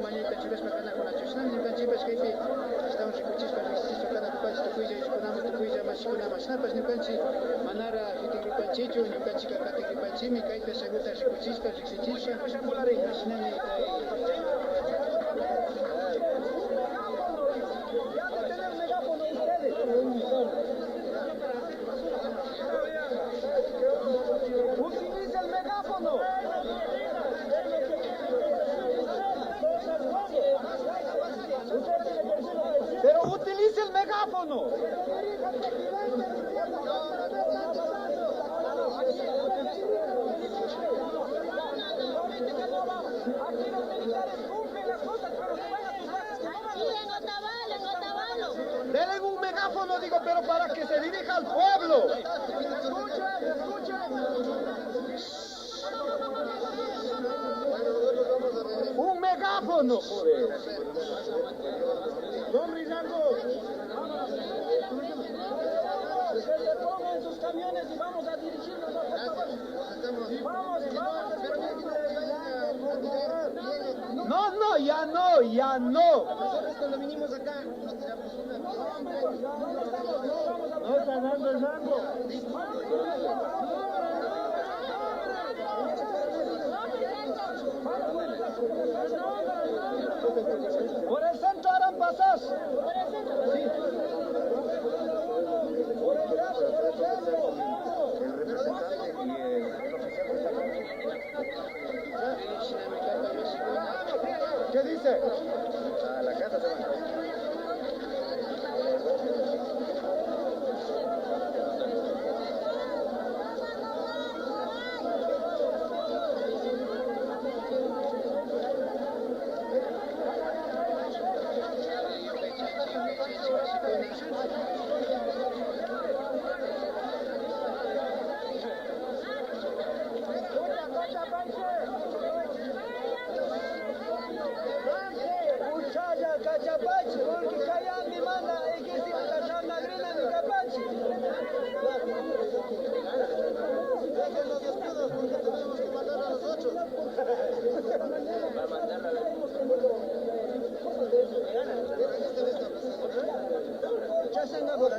mañana canchibas para ganar con la chusna, ni canchibas que estamos recuchis para resistir para ganar con tu cuija y con cuija más con más napas ni canchi manara fiti canchicho ni canchi cacate que canchi mi caita segura recuchis para resistir para nacional Utiliza el megáfono. Pero utilice el megáfono. Aquí los militares cumplen las cosas, pero se van a sus bases que no van a... Sí, en Otavalo. Denle un megáfono, digo, pero para que se dirija al pueblo. Un megáfono, joder. Don Rinaldo. Que se pongan sus camiones y vamos a dirigirnos a Vamos. No, ya no. nosotros cuando vinimos acá nos tiramos una No está dando el rango. Por el centro harán pasar. Sí. Por el centro. El representante y el oficial. ¿Qué dice? A la casa se van.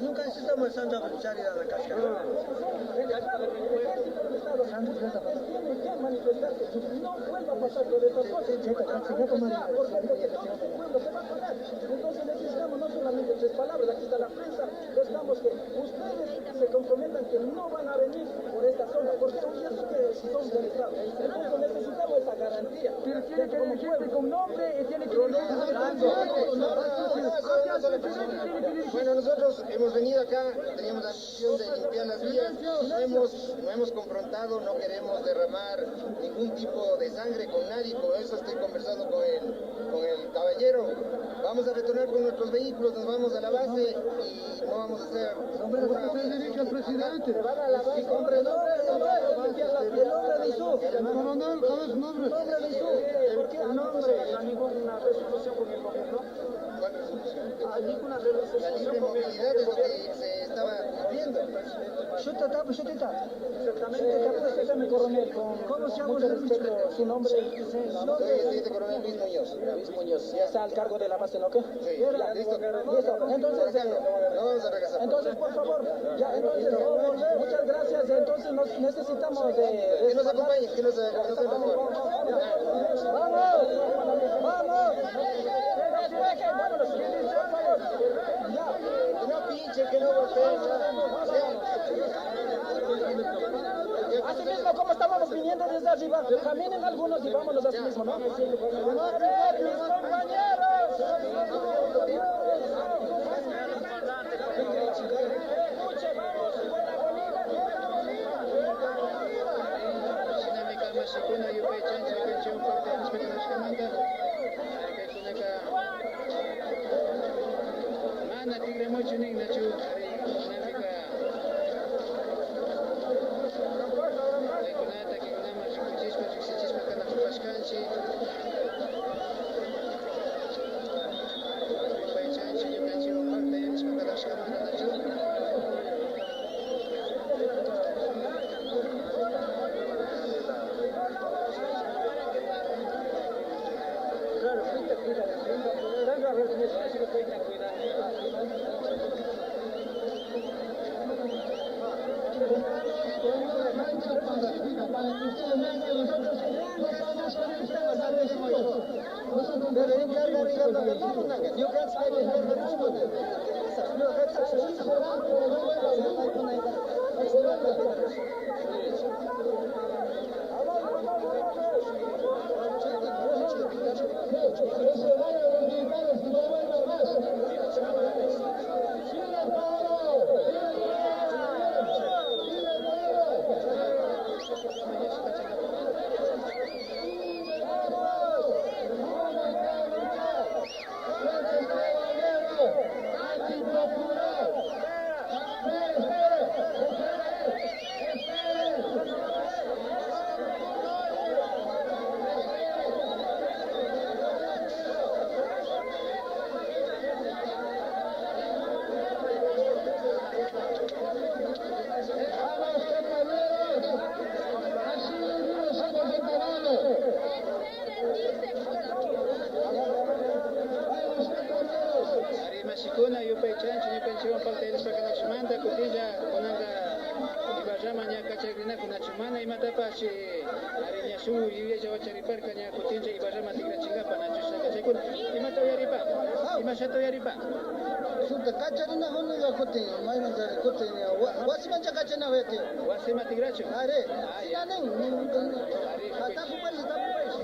Nunca necesitamos el Santa Luchar y a la casca. No vuelva a pasar con estas cosas. Entonces necesitamos no solamente 3 palabras, aquí está la prensa, necesitamos que ustedes se comprometan que no van a venir por esta zona, porque son ciertos que son del Estado. Entonces necesitamos esa garantía. Pero tiene que elegirse con nombre y tiene que Bueno, nosotros hemos venido acá, teníamos la misión de limpiar las vías, no hemos confrontado, no queremos derramar ningún tipo de sangre con nadie, con eso estoy conversando con el caballero. Vamos a retornar con nuestros vehículos, nos vamos a la base y no vamos a hacer... se dirige al presidente. Se van a la base. El nombre de su. Coronel, ¿cuál es su nombre? El nombre, ninguna resolución con el gobierno. ¿Cuál resolución? Ninguna resolución. La libre movilidad es lo que se estaba cumpliendo. Exactamente, mi coronel, ¿cómo se llama su nombre? Soy el teniente coronel Luis Muñoz. Luis Muñoz, ¿ya está al cargo de la base, no qué? Sí, listo. Entonces, no vamos a regresar. Entonces, por favor, ya, entonces, muchas gracias. Entonces, necesitamos de... Que nos acompañen, que nos acompañen, por favor. ¡Vamos! Que no pinche, que no golpeen. Así mismo, como estábamos viniendo desde arriba, caminen algunos y vámonos así mismo, ¿no? ¡Mis compañeros!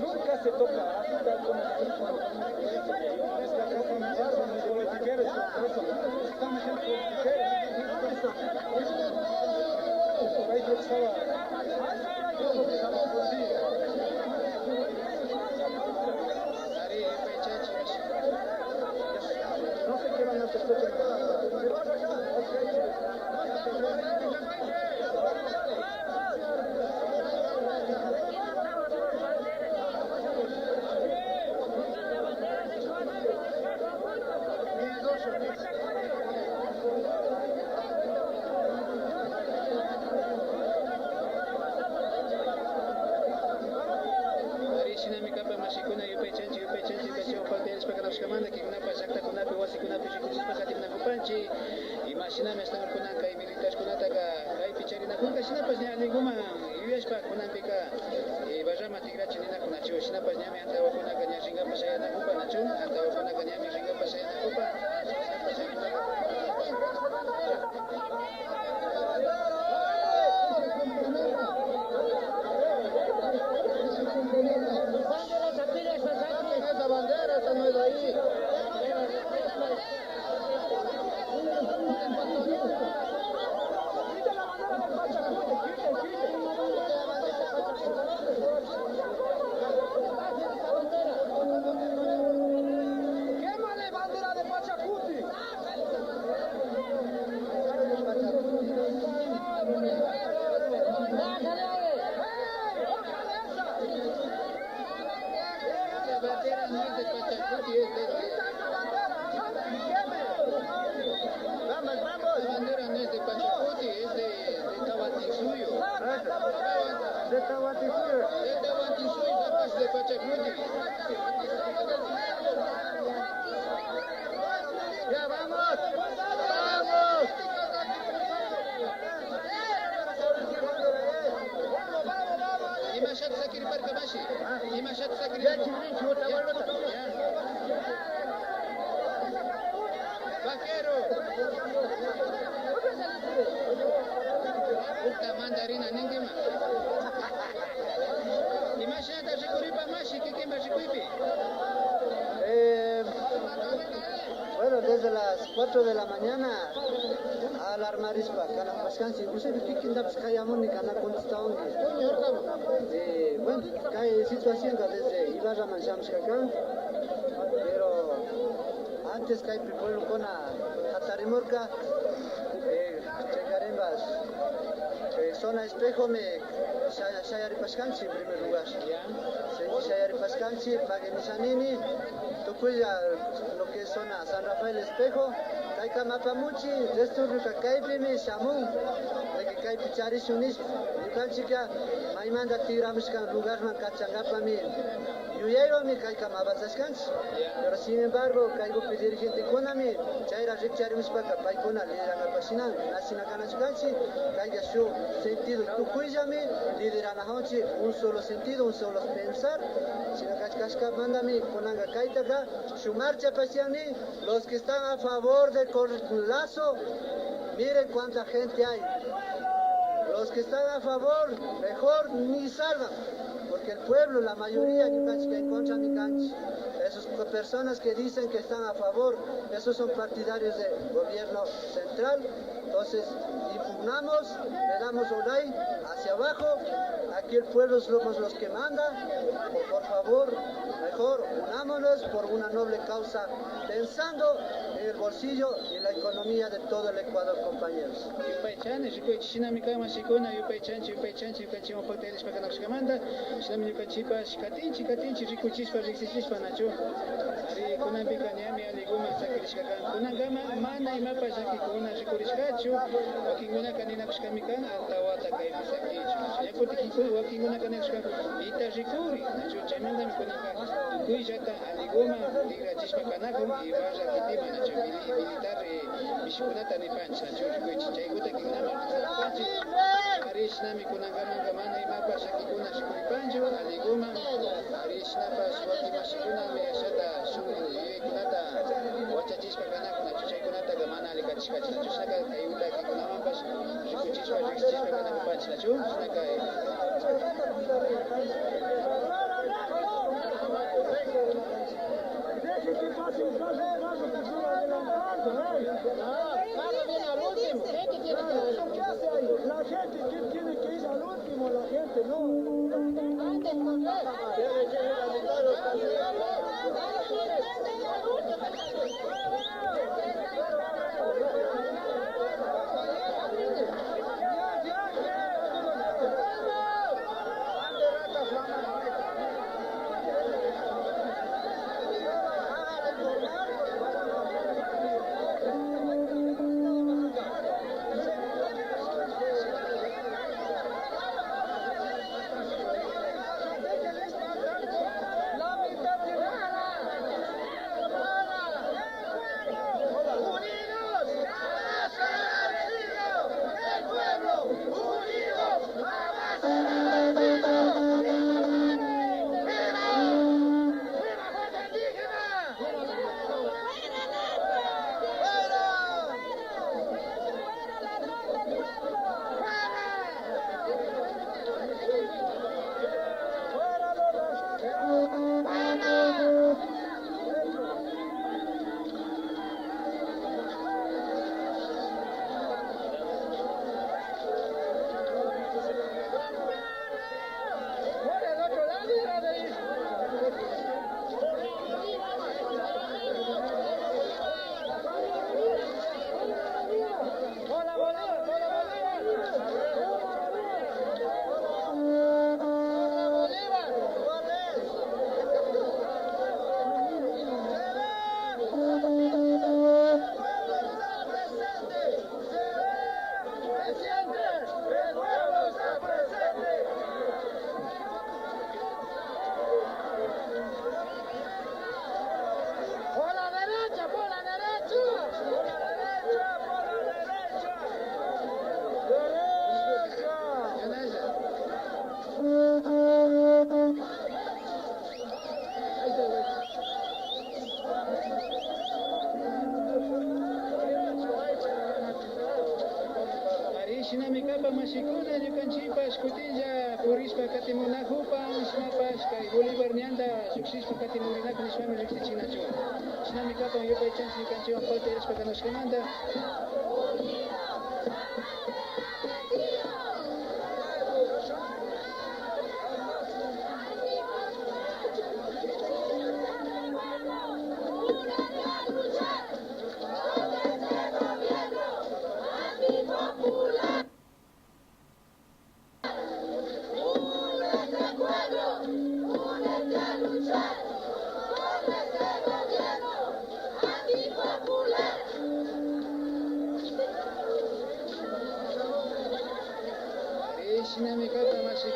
Nunca se toca. No sé qué van a hacer. Imagíname estar con una calle militar con una taga, calle picharina con cachina pues ni ninguna y es para con una pica y vaya matigra chinina con nacho, china pues ni me anda con una caña ringa pues allá na copa nacho, anda con una caña mi ringa pues allá na copa. Esa bandera, esa no es de ahí. ¡Quémale bandera de Pachacuti! La bandera no es de Pachacuti, es de... Vamos, vamos. La bandera no es de Pachacuti, es de Tahuantinsuyo. De Tahuantinsuyo. De Tahuantinsuyo, capaz de Pachacuti. Ya vamos. Vamos. Imashat sakir parkamashi. Imashat sakir. Ya chibrin chuta walota. Vaquero. Puta mandarina ningima. Imashat ashikuripa mashi kikimba shikuipi. Bueno, desde las 4 de la mañana a la Armarispa, Canapascansi, usted pique en Tapscayamón y Canaconstaón. Bueno, hay situación desde Ibarra Manchams acá, pero antes que hay pueblo con Atarimorca, llegaremos zona espejo me Shayari Pascansi en primer lugar. Shayari Pascansi, Pague Misanini, Tocuya, lo que es zona San Rafael Espejo, Kaika Mapamuchi, Resturruca Kaipimi, Shamun, de que Kaipi Charisunis, Yukanchika, Maimanda Tiramuskan, lugar man Kachangapami, yuyaywanmi kayka mabasashkanchik. Pero sin embargo, kaykupi dirigente kunami chayra rikcharimushpaka paykuna lideranapashinan nasinakanachkanchik, kayka shuk sentido tukuyllami lideranahunchik, un solo sentido, un solo pensar. Mandami kunanga kaytaka shuk marcha pasiani, los que están a favor del correlazo, miren cuánta gente hay. Los que están a favor, mejor ni salgan, porque el pueblo, la mayoría que en contra mi cancha, esas personas que dicen que están a favor, esos son partidarios del gobierno central. Entonces, impugnamos, le damos oray hacia abajo, aquí el pueblo somos los que manda, por favor, mejor unámonos por una noble causa, pensando en el bolsillo y la economía de todo el Ecuador, compañeros. Wakinguna kanina kushkamikan altawata kaipisakich. Yakuti wakinguna kanina kushkamikan itajikuri. Nacho chaimanda mikunaka kuijata aligoma tigrachishpa kanako y vaya kitima nacho militar mishikunata ni pancha nacho kuich chaikuta kinama panchi. Arishna mikunangama gamana imapa shakikuna shikuri pancho aligoma arishna pa swati mashikuna miyashata shuri kunata wachachishpa kanako nacho chaikunata gamana alikachishka nacho shaka kayuta kikunama pas shikuchishpa rikchishpa kanako panchi nacho shaka La gente tiene que ir al último, la gente no. Shinamikapa mashikuna yukanchipas kutilla purispa katimunakupan shinapas kay Bolívar ñanda suksispa katimurinaka nishpami riksichinachu. Shinamikapa yupay chans yukanchiwan parte erespa kanashkamanta.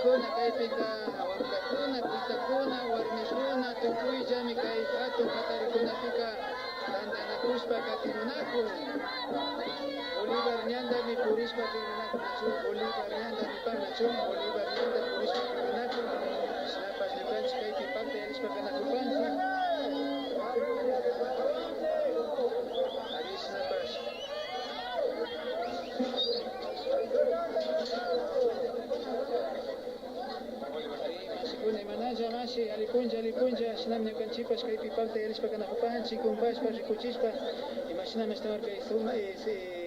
Waykuna kaypika wamlakuna, kuytakuna, warmikuna, tukuyllami kay hatun hatarikunapika tantanakushpa katirunakun. Bolívar ñandami purishpa tirunakun, Bolívar ñandami panachu, Bolívar ñanda purishpa tirunakun. Shinapas ñukanchik kaypi parte alishpa kanakupanchik. Ari shinapas. Manalla mashi alipunja shinam ñukanchipas kaypi parte alishpa kanakupanchik kumpashpa rikuchishpa imashinam estamar kay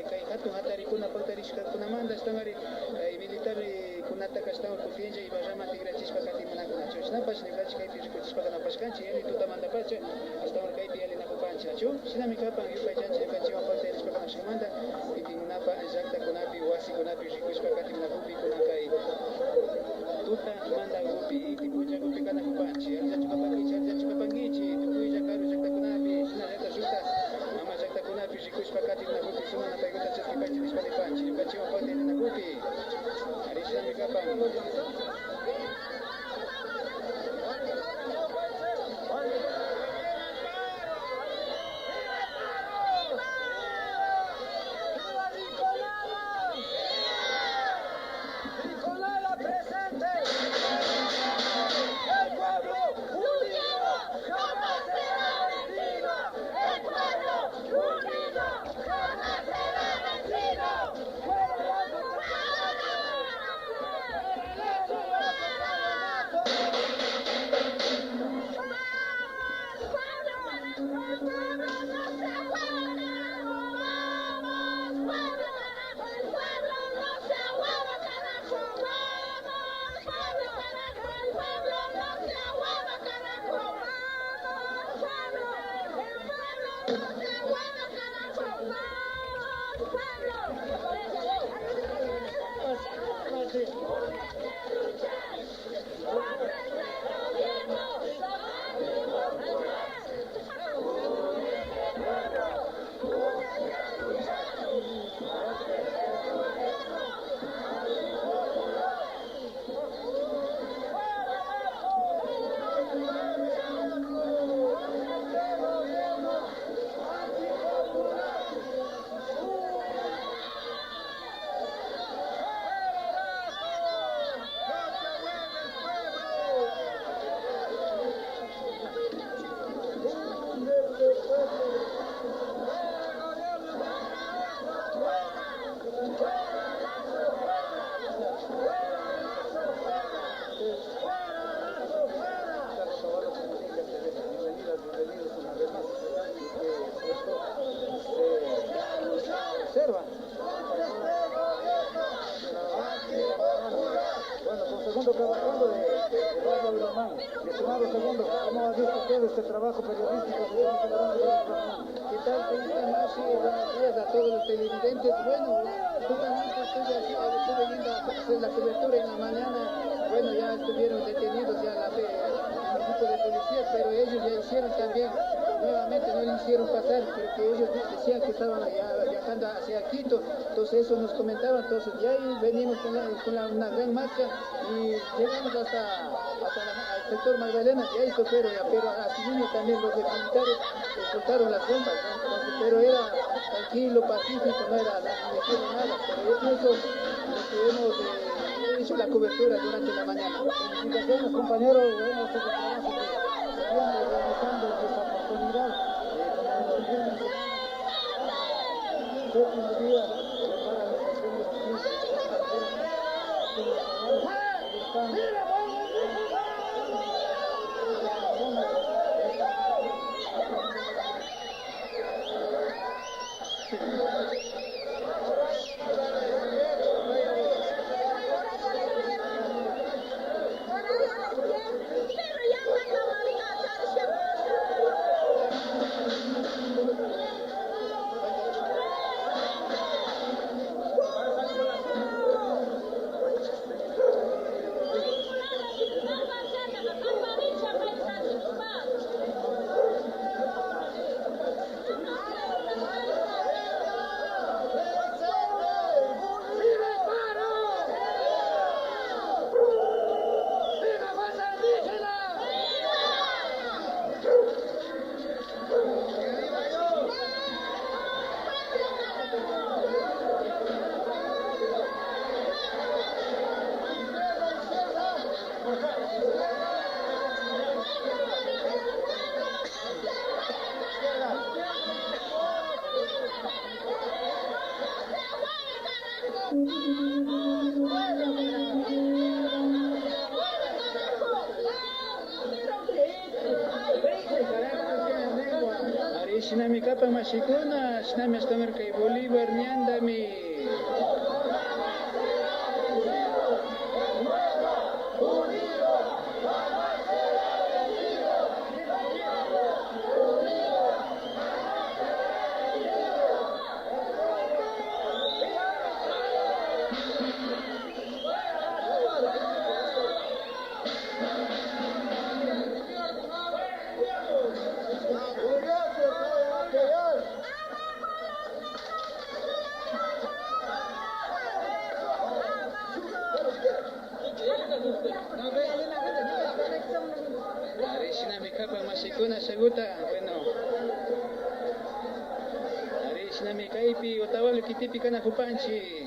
kay hatun hatarikuna partarishkakunamanta estamari kay militar kunata kastamar kutinlla y barrama tigrachishpa katimunakunachu shinapas ñukanchik kaypi rikuchishpa kanapashkanchik yali tutamantapacha estamar kaypi yalinakupanchachu shinami kapan yupaychanchik ñukanchiwan parte alishpa kanashkamanta pitinkunapa llaqtakunapi wasikunapi rikushpa katimunakupi kuna kay tuta manda gupi iti puja gupi kana kupanchi arja chupapangichi tukuya karu jakta kunapi sina jeta justa mama jakta kunapi rikushpa kati na gupi suma na paiguta chaski pachi dispani panchi yukachiwa pate na gupi arishna mikapa Este trabajo periodístico. ¿Qué tal? ¿Cómo están? Buenos días a todos los televidentes. Bueno, justamente estuve yendo a hacer la cobertura en la mañana. Bueno, ya estuvieron detenidos ya el grupo de policías, pero ellos ya hicieron también, nuevamente no le hicieron pasar, porque ellos decían que estaban ya viajando hacia Quito. Entonces eso nos comentaban. Entonces ya ahí venimos con una gran marcha y llegamos hasta el sector Magdalena, y ahí pero así mismo también los militares soltaron las bombas, ¿no? Entonces, pero era tranquilo, pacífico, no era nada, pero yo pienso que hemos hecho la cobertura durante la mañana. Felicitaciones, compañeros, bueno, este trabajo que se viene realizando esta oportunidad, como lo viene séptimo día para las elecciones Shinami kapa mashikuna, shinami ashtamarka y Bolívar ñandami. Kuna saguta, bueno. Aris na mi kaipi, otawalo kitipi ka na kupanchi.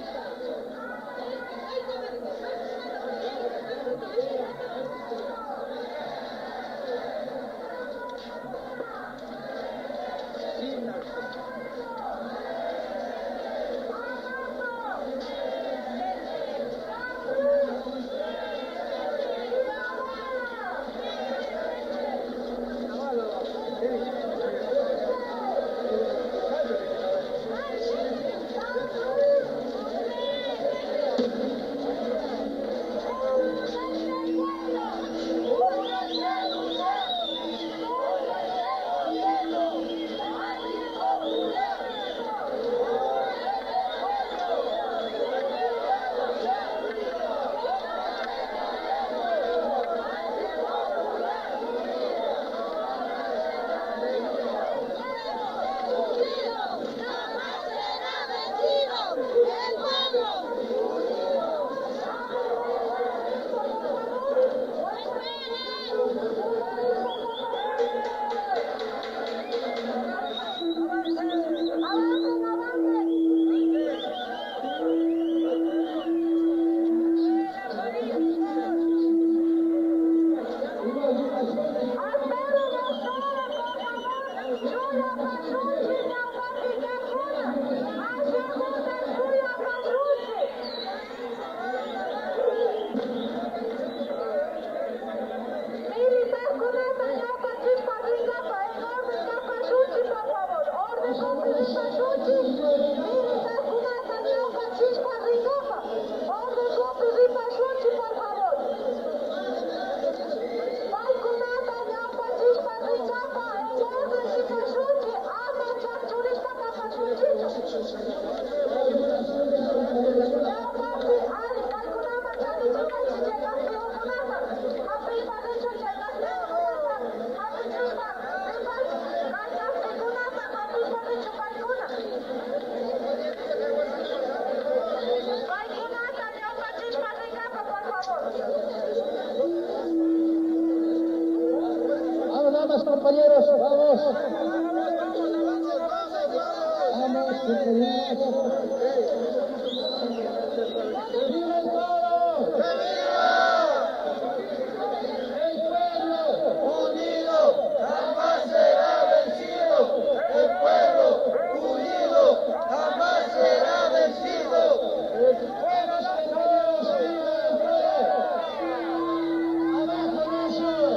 Compañeros, vamos. Vamos, compañeros. ¡Viva el pueblo! ¡El pueblo unido jamás será vencido! ¡El pueblo unido jamás será vencido! ¡El pueblo español! ¡Viva el pueblo! ¡Abajo Nacho!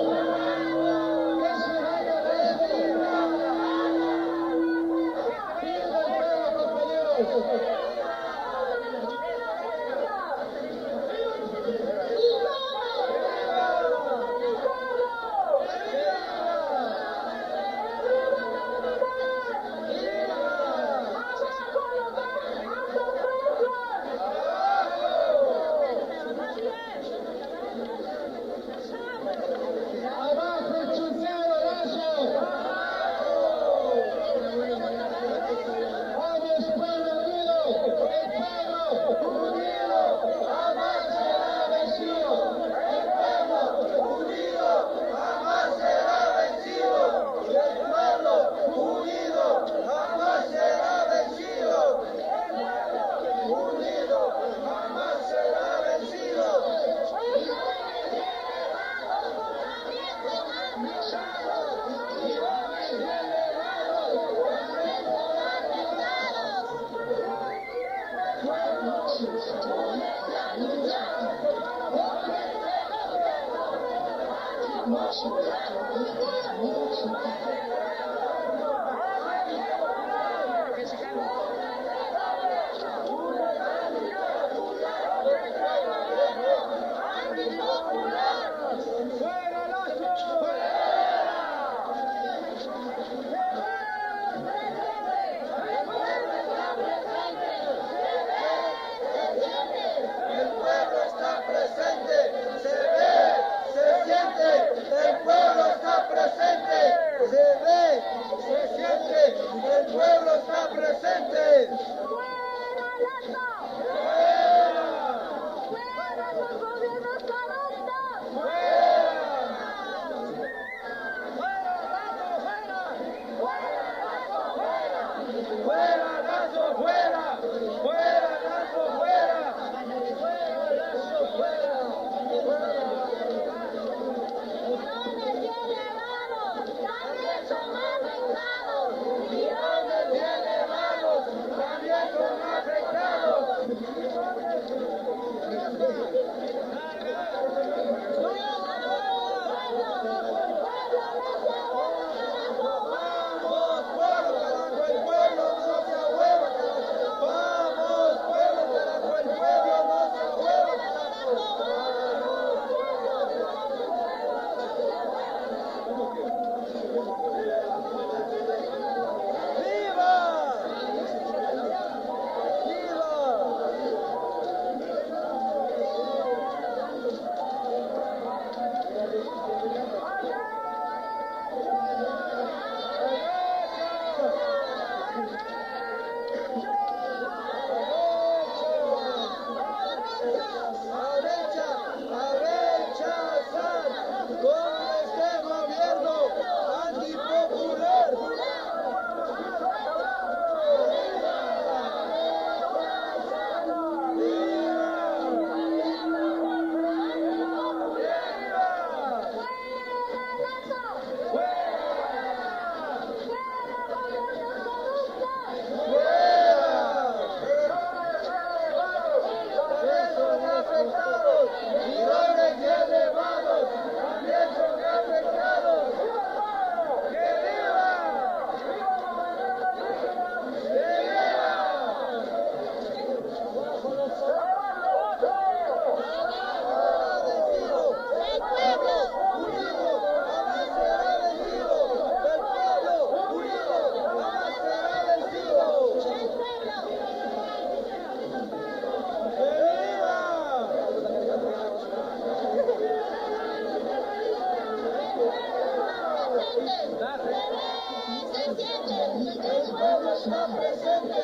está presente,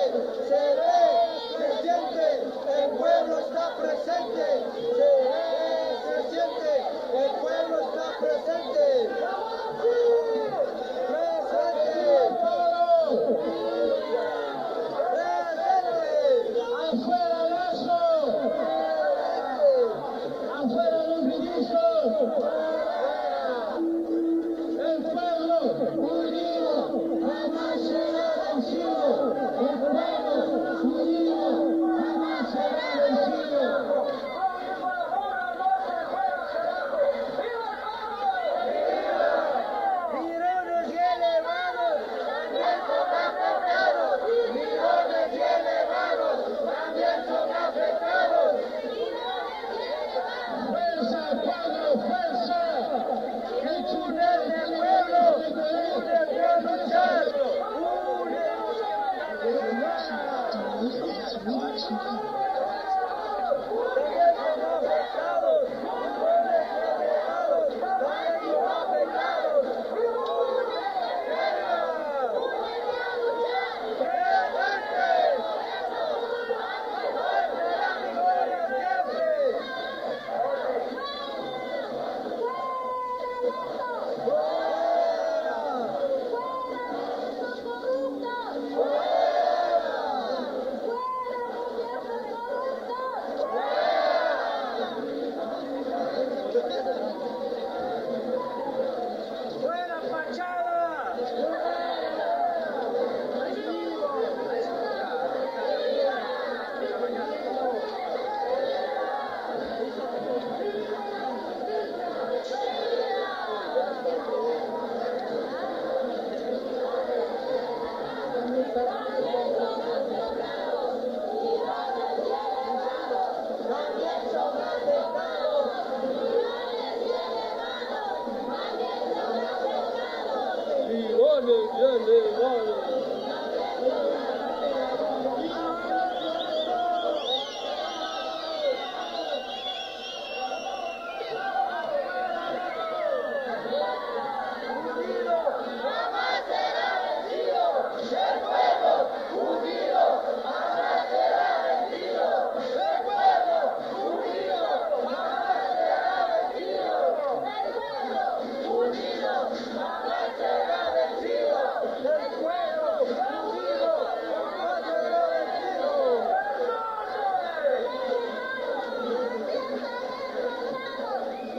se ve, se siente, el pueblo está presente, se ve, se siente, el pueblo está presente. ¡Afuera Lazo! ¡Afuera los ministros! ¡El pueblo unido jamás será vencido! ¡El pueblo unido jamás será vencido! Mirones y elevados también son afectados. Mirones y elevados también son afectados. Fuerza, pueblo, fuerza. Únete al pueblo, únete a luchar. También son afectados. Mirones y elevados también son afectados. ¡Fuera fachada! Mirones y elevados.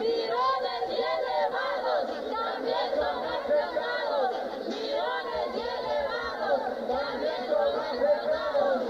Mirones y elevados también son afectados. Mirones y elevados también son afectados.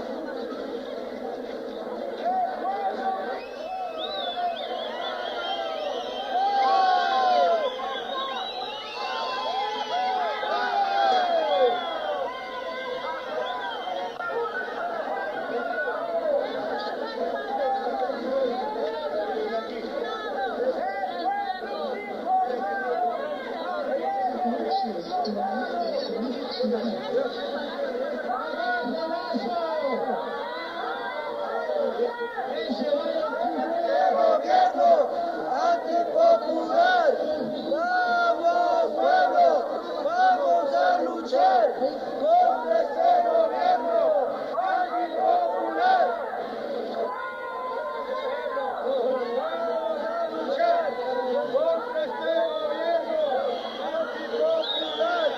Gobierno antipopular. Vamos, pueblo, vamos a luchar contra este gobierno antipopular. Vamos a luchar contra este gobierno antipopular.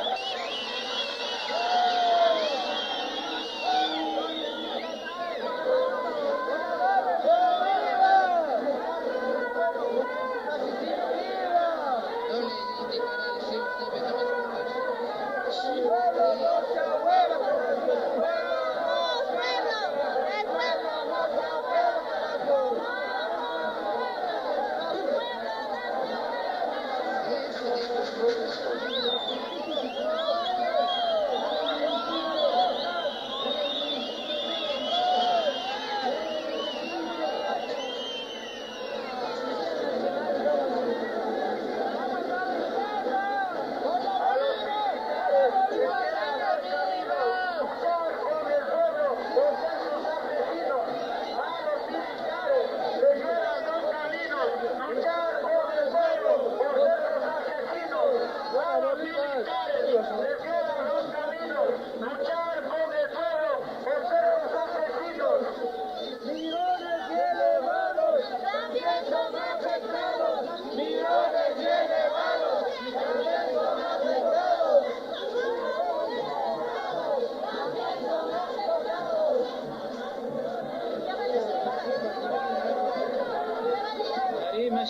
¡Viva!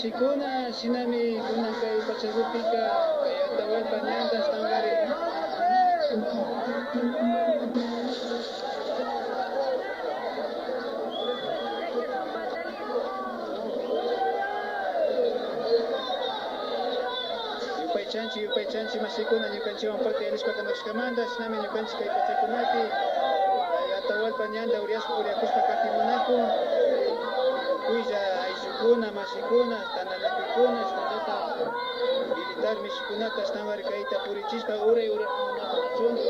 masikuna sinami kunan kay pachagupika kay Atahualpa ñanta Astangari. Yupay chanchi masikuna ñukanchiwan pati alishpa kanashkamanta sinami ñukanchik kay pachakunapi kay Atahualpa ñanta uriakuspa katimunaku kuylla ayllunkuna masikuna tandanakukuna shunllata militar mishikunata ashtamari kayta purichispa uray munakachuni.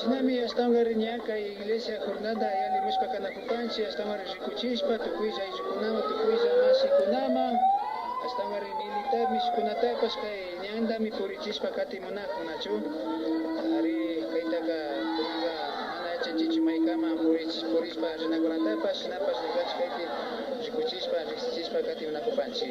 Sinami Astangari ñaka iglesia jornada yali mushpa kanakupanchi Astangari rikuchishpa tukuylla ayllukunama tukuylla masikunama Astangari militar mishikunatapas kay ñandami purichishpa katimunaku nachu ari kaytaka kunanga mana yachanchichu maykama purishpa rinakunatapas shinapas ñukanchik kaypi rikuchishpa riqsichishpa katimunakupanchi.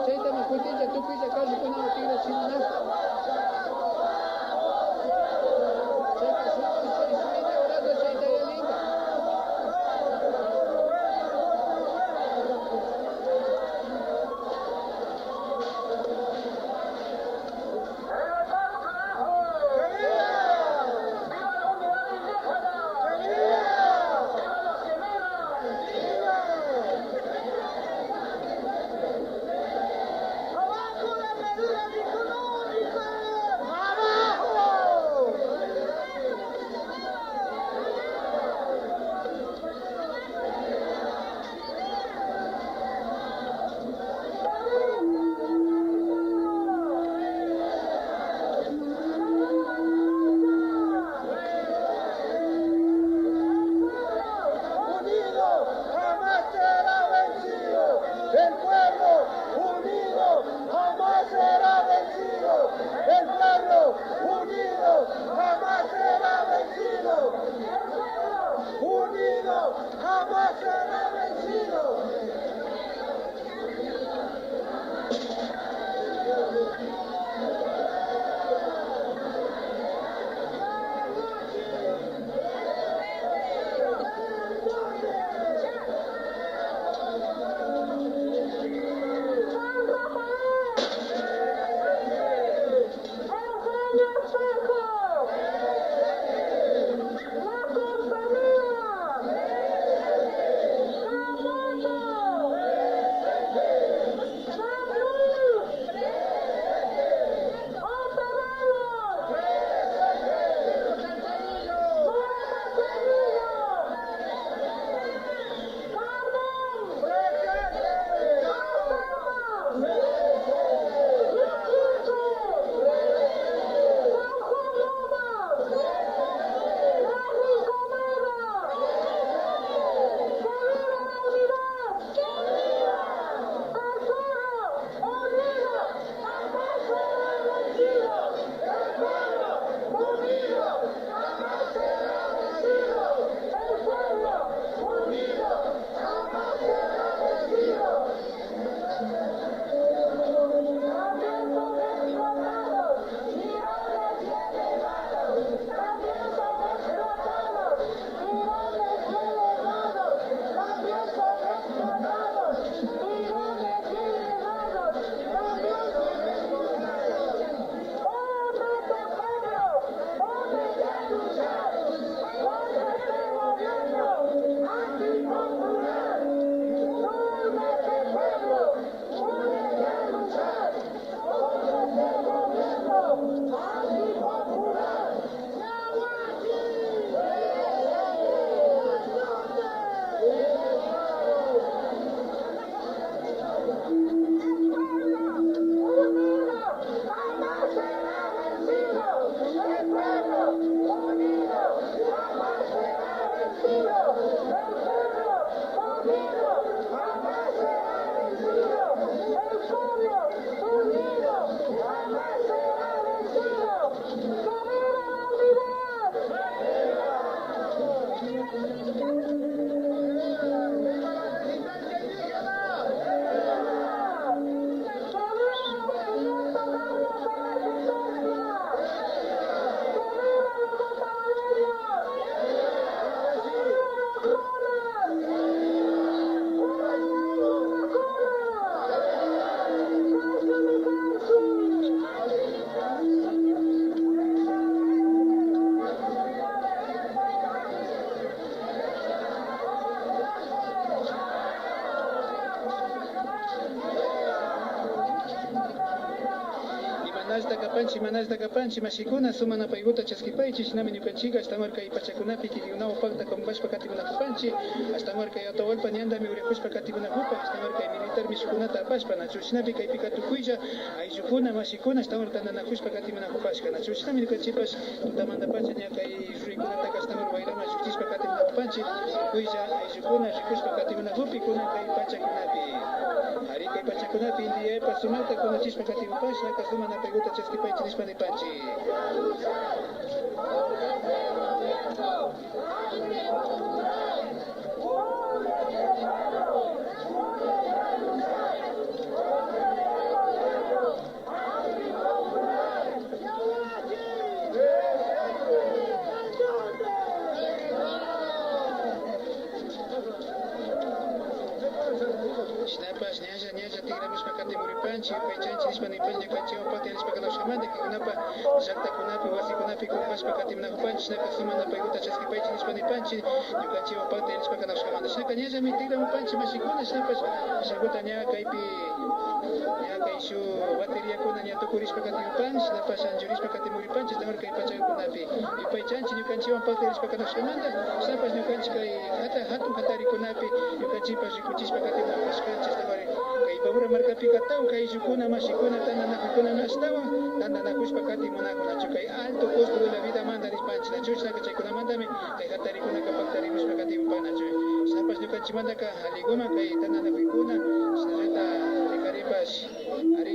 Chayta Manasta kapanchi, mashikuna, sumana paiguta chaskipaichi, shinami ñukanchika, hasta marca y pachakunapi, kikiunawa pakta kompashpa katikunakupanchi, hasta marca y atawalpa ñanda mi urekushpa katikunakupa, hasta marca y militar mishukunata apashpa, nachu shinapi kaypika tukuylla, ayllukuna, mashikuna, hasta marca nanakushpa katimunakupashka, nachu shinami ñukanchipas, tutamanda pacha ñaka y ruikunata hasta marca bailama shukchishpa katimunakupanchi, tukuylla, ayllukuna, rikushpa katimunakupi, kuna kay pachakunapi. Hari kay pachakunapi, india pa sumalta kunachishpa katimupash, naka sumana peguta chaskipaichi nishpa nipanchi. Shnapas, ñalla, tigra mishpa kati muripanchi, paychanchi nishpa nipanchi, ñukanchiwan pati nishpa kanawshamanta, kikunapa, llaqtakunapi, wasikunapi, kumpashpa kati munakupanchi, shnaka sumana payguta chaskipaychi nishpa nipanchi, ñukanchiwan pati nishpa kanawshamanta, shnaka ñalla mi tigra mupanchi mashikuna, shnapas, shakuta ña kaypi, ña kayshu bateriakuna ña tukurishpa kati mupanchi, shnapas anjurishpa kati muripanchi, stamar kay pachakunapi, y paychanchi ñukanchiwan pati nishpa kanawshamanta, shnapas ñukanchi kay hatun hatarikunapi, ñukanchipas rikuchishpa kati munapashkanchi, stamari kay babura markapica taw kay yukuna mashikuna tananakukuna nashtawan tananakushpa kati munakunachu kay alto costo de la vida manda nispanchi nachu shnaka chaykunamantami kay hatarikuna kapaktarimishpa kati mupanachu shnapas ñukanchimantaka aliguma kay tananakukuna shnallata rikaripash ari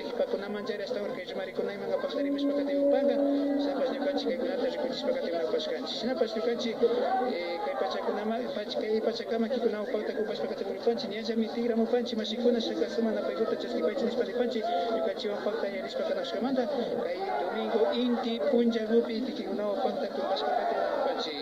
hipakunamanchari ashtawan kay rumarikunaman kapaktarimishpa kati mupanka shnapas ñukanchi kaykunata rikuchishpa kati munapashkanchi shnapas ñukanchi kay pachakama kikunawan pakta kupashpa kati mupanchi ñalla mi tigra mupanchi mashikuna shaka sumana paiguta chaskipaychi nishpa nipanchi ñukanchiwan pakta ñarishpa kanashkamanta kay domingo inti punllagupi tikikunawan pakta kupashpa kati mupanchi